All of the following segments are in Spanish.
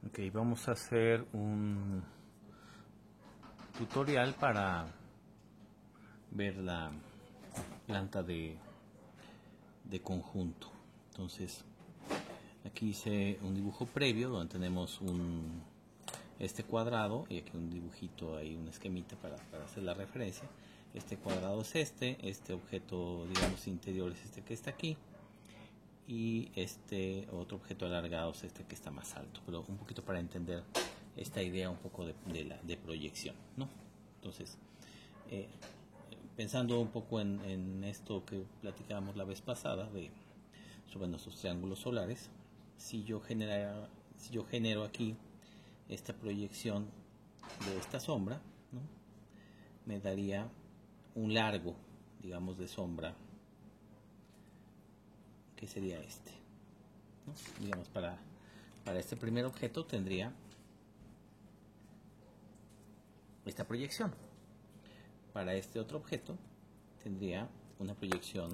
Ok, vamos a hacer un tutorial para ver la planta de conjunto. Entonces, aquí hice un dibujo previo donde tenemos este cuadrado y aquí un dibujito, ahí un esquemita para hacer la referencia. Este cuadrado es este objeto, digamos, interior es este que está aquí, y este otro objeto alargado es este que está más alto, pero un poquito para entender esta idea un poco de proyección, ¿no? Entonces, pensando un poco en esto que platicábamos la vez pasada sobre nuestros triángulos solares, si yo genero aquí esta proyección de esta sombra, ¿no?, me daría un largo, digamos, de sombra, que sería este, ¿no? Digamos, para este primer objeto tendría esta proyección. Para este otro objeto tendría una proyección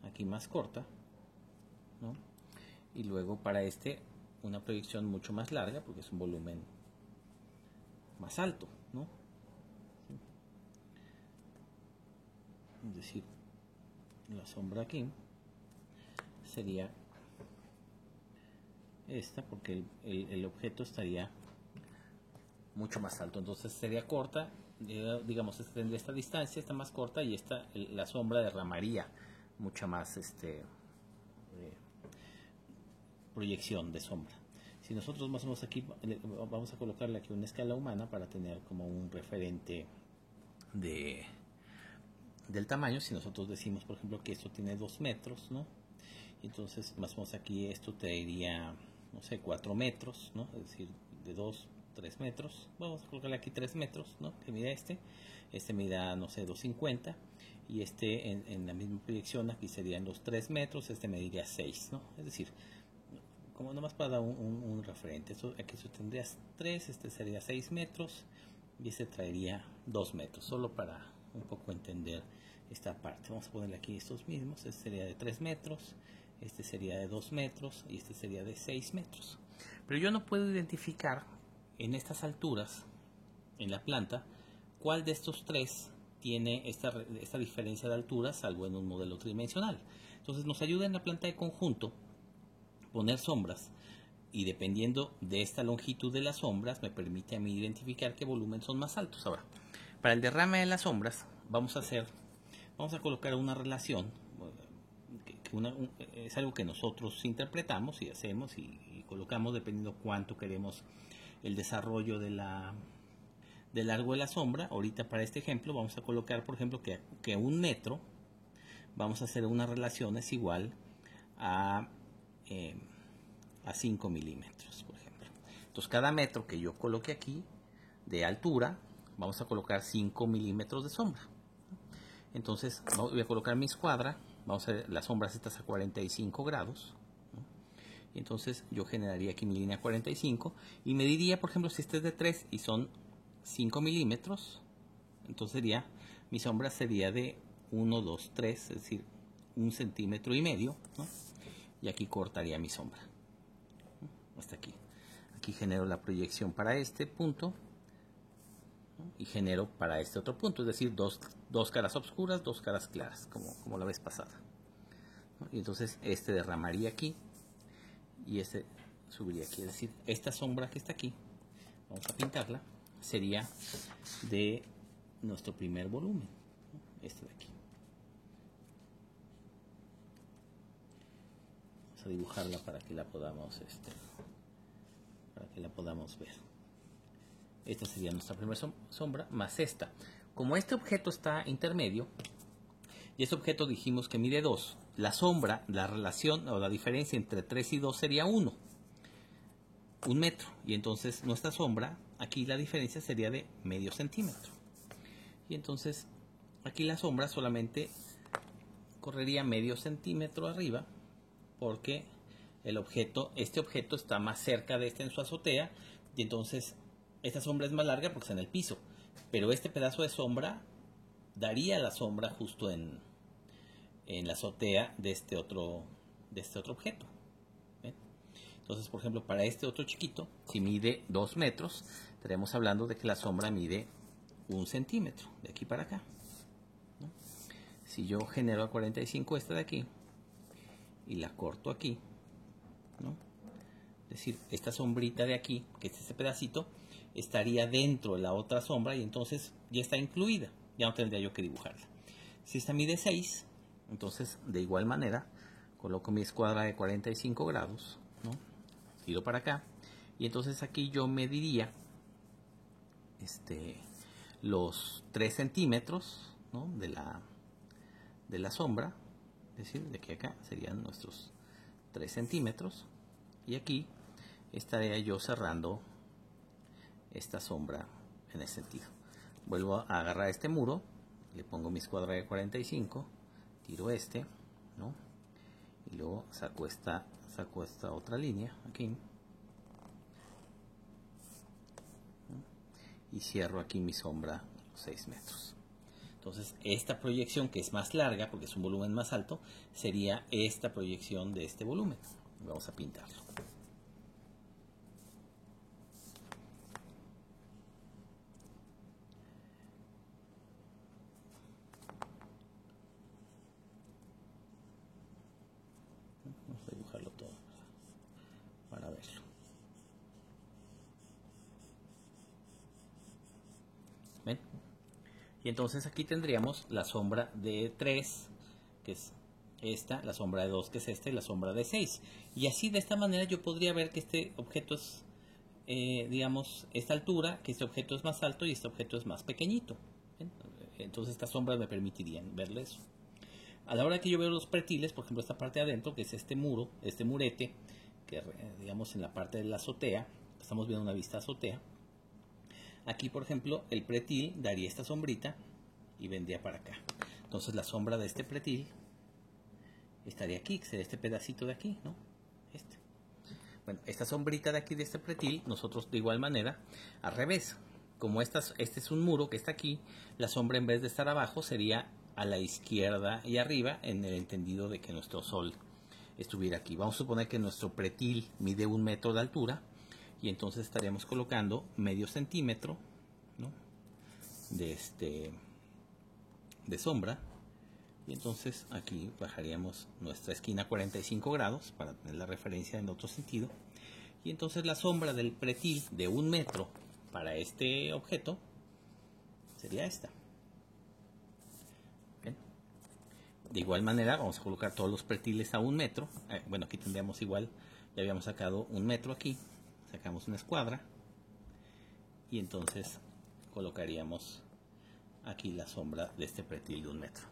aquí más corta, ¿no? Y luego para este una proyección mucho más larga, porque es un volumen más alto, ¿no? Es decir, la sombra aquí sería esta, porque el objeto estaría mucho más alto, entonces sería corta, digamos, tendría esta distancia, esta más corta, y la sombra derramaría mucha más proyección de sombra. Si nosotros más o menos aquí vamos a colocarle aquí una escala humana para tener como un referente del tamaño. Si nosotros decimos, por ejemplo, que esto tiene 2 metros, ¿no? Entonces más o menos aquí esto te diría, no sé, 4 metros, ¿no? Es decir, de 2, 3 metros. Vamos a colocarle aquí 3 metros, ¿no? Que mida este mida, no sé, 2,50, y en la misma proyección aquí serían los 3 metros, este mediría 6, ¿no? Es decir, como nomás para dar un referente, aquí eso tendría 3, este sería 6 metros, y este traería 2 metros, solo para un poco entender esta parte. Vamos a ponerle aquí estos mismos, este sería de 3 metros, este sería de 2 metros, y este sería de 6 metros. Pero yo no puedo identificar en estas alturas, en la planta, cuál de estos tres tiene esta diferencia de altura, salvo en un modelo tridimensional. Entonces nos ayuda en la planta de conjunto poner sombras, y dependiendo de esta longitud de las sombras me permite a mí identificar qué volumen son más altos. Ahora, para el derrame de las sombras vamos a colocar una relación que es algo que nosotros interpretamos y hacemos y colocamos dependiendo cuánto queremos el desarrollo del largo de la sombra. Ahorita para este ejemplo vamos a colocar, por ejemplo, que 1 metro, vamos a hacer una relación es igual a 5 milímetros, por ejemplo. Entonces cada metro que yo coloque aquí de altura, vamos a colocar 5 milímetros de sombra. Entonces voy a colocar mi escuadra, vamos a ver las sombras estas a 45 grados, ¿no? Y entonces yo generaría aquí mi línea 45 y mediría, por ejemplo, si este es de 3 y son 5 milímetros, entonces mi sombra sería de 1, 2, 3, es decir, 1,5 centímetros, ¿no? Y aquí cortaría mi sombra, ¿no?, hasta aquí. Aquí genero la proyección para este punto, ¿no?, y genero para este otro punto, es decir, dos caras oscuras, 2 caras claras, como la vez pasada, ¿no? Y entonces este derramaría aquí y este subiría aquí, es decir, esta sombra que está aquí, vamos a pintarla, sería de nuestro primer volumen, ¿no?, este de aquí. Vamos a dibujarla para que la podamos ver. Esta sería nuestra primera sombra más esta. Como este objeto está intermedio y este objeto dijimos que mide 2, la sombra, la relación o la diferencia entre 3 y 2 sería 1 metro, y entonces nuestra sombra, aquí la diferencia sería de medio centímetro, y entonces aquí la sombra solamente correría medio centímetro arriba, porque este objeto está más cerca de en su azotea, y entonces esta sombra es más larga porque está en el piso, pero este pedazo de sombra daría la sombra justo en la azotea de este otro objeto, ¿ven? Entonces, por ejemplo, para este otro chiquito, si mide 2 metros, estaremos hablando de que la sombra mide 1 centímetro, de aquí para acá, ¿no? Si yo genero a 45 esta de aquí, y la corto aquí, ¿no? Es decir, esta sombrita de aquí, que es este pedacito, estaría dentro de la otra sombra y entonces ya está incluida, ya no tendría yo que dibujarla. Si esta mide 6, entonces de igual manera coloco mi escuadra de 45 grados, ¿no? Tiro para acá y entonces aquí yo mediría los 3 centímetros, ¿no? de la sombra, es decir, de aquí a acá serían nuestros 3 centímetros y aquí estaría yo cerrando esta sombra en ese sentido. Vuelvo a agarrar este muro, le pongo mi escuadra de 45, tiro ¿no? Y luego saco esta otra línea aquí, ¿no? Y cierro aquí mi sombra los 6 metros. Entonces esta proyección, que es más larga porque es un volumen más alto, sería esta proyección de este volumen. Vamos a pintarlo. Vamos a dibujarlo todo para verlo. ¿Ven? Y entonces aquí tendríamos la sombra de 3, que es esta, la sombra de 2, que es esta, y la sombra de 6. Y así, de esta manera, yo podría ver que este objeto es, digamos, esta altura, que este objeto es más alto y este objeto es más pequeñito. ¿Ven? Entonces estas sombras me permitirían verle eso. A la hora que yo veo los pretiles, por ejemplo, esta parte de adentro, que es este muro, este murete, que digamos en la parte de la azotea, estamos viendo una vista azotea. Aquí, por ejemplo, el pretil daría esta sombrita y vendría para acá. Entonces la sombra de este pretil estaría aquí, que sería este pedacito de aquí, ¿no? Bueno, esta sombrita de aquí de este pretil, nosotros de igual manera, al revés. Como este es un muro que está aquí, la sombra en vez de estar abajo sería a la izquierda y arriba, en el entendido de que nuestro sol estuviera aquí. Vamos a suponer que nuestro pretil mide 1 metro de altura y entonces estaríamos colocando medio centímetro, ¿no? de sombra, y entonces aquí bajaríamos nuestra esquina 45 grados para tener la referencia en otro sentido, y entonces la sombra del pretil de 1 metro para este objeto sería esta. ¿Bien? De igual manera vamos a colocar todos los pretiles a 1 metro. Bueno, aquí tendríamos igual, ya habíamos sacado 1 metro aquí, sacamos una escuadra y entonces colocaríamos aquí la sombra de este pretil de 1 metro.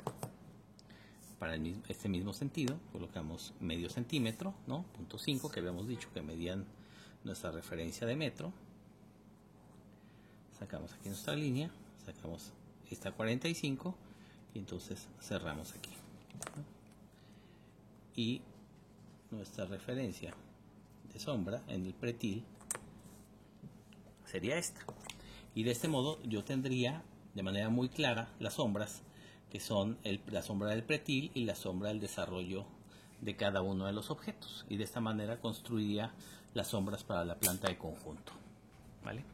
Para este mismo sentido colocamos medio centímetro, ¿no? 0.5, que habíamos dicho que medían nuestra referencia de metro. Sacamos aquí nuestra línea, sacamos esta 45 y entonces cerramos aquí, ¿no? Y nuestra referencia de sombra en el pretil sería esta. Y de este modo yo tendría de manera muy clara las sombras, que son la sombra del pretil y la sombra del desarrollo de cada uno de los objetos. Y de esta manera construiría las sombras para la planta de conjunto. ¿Vale?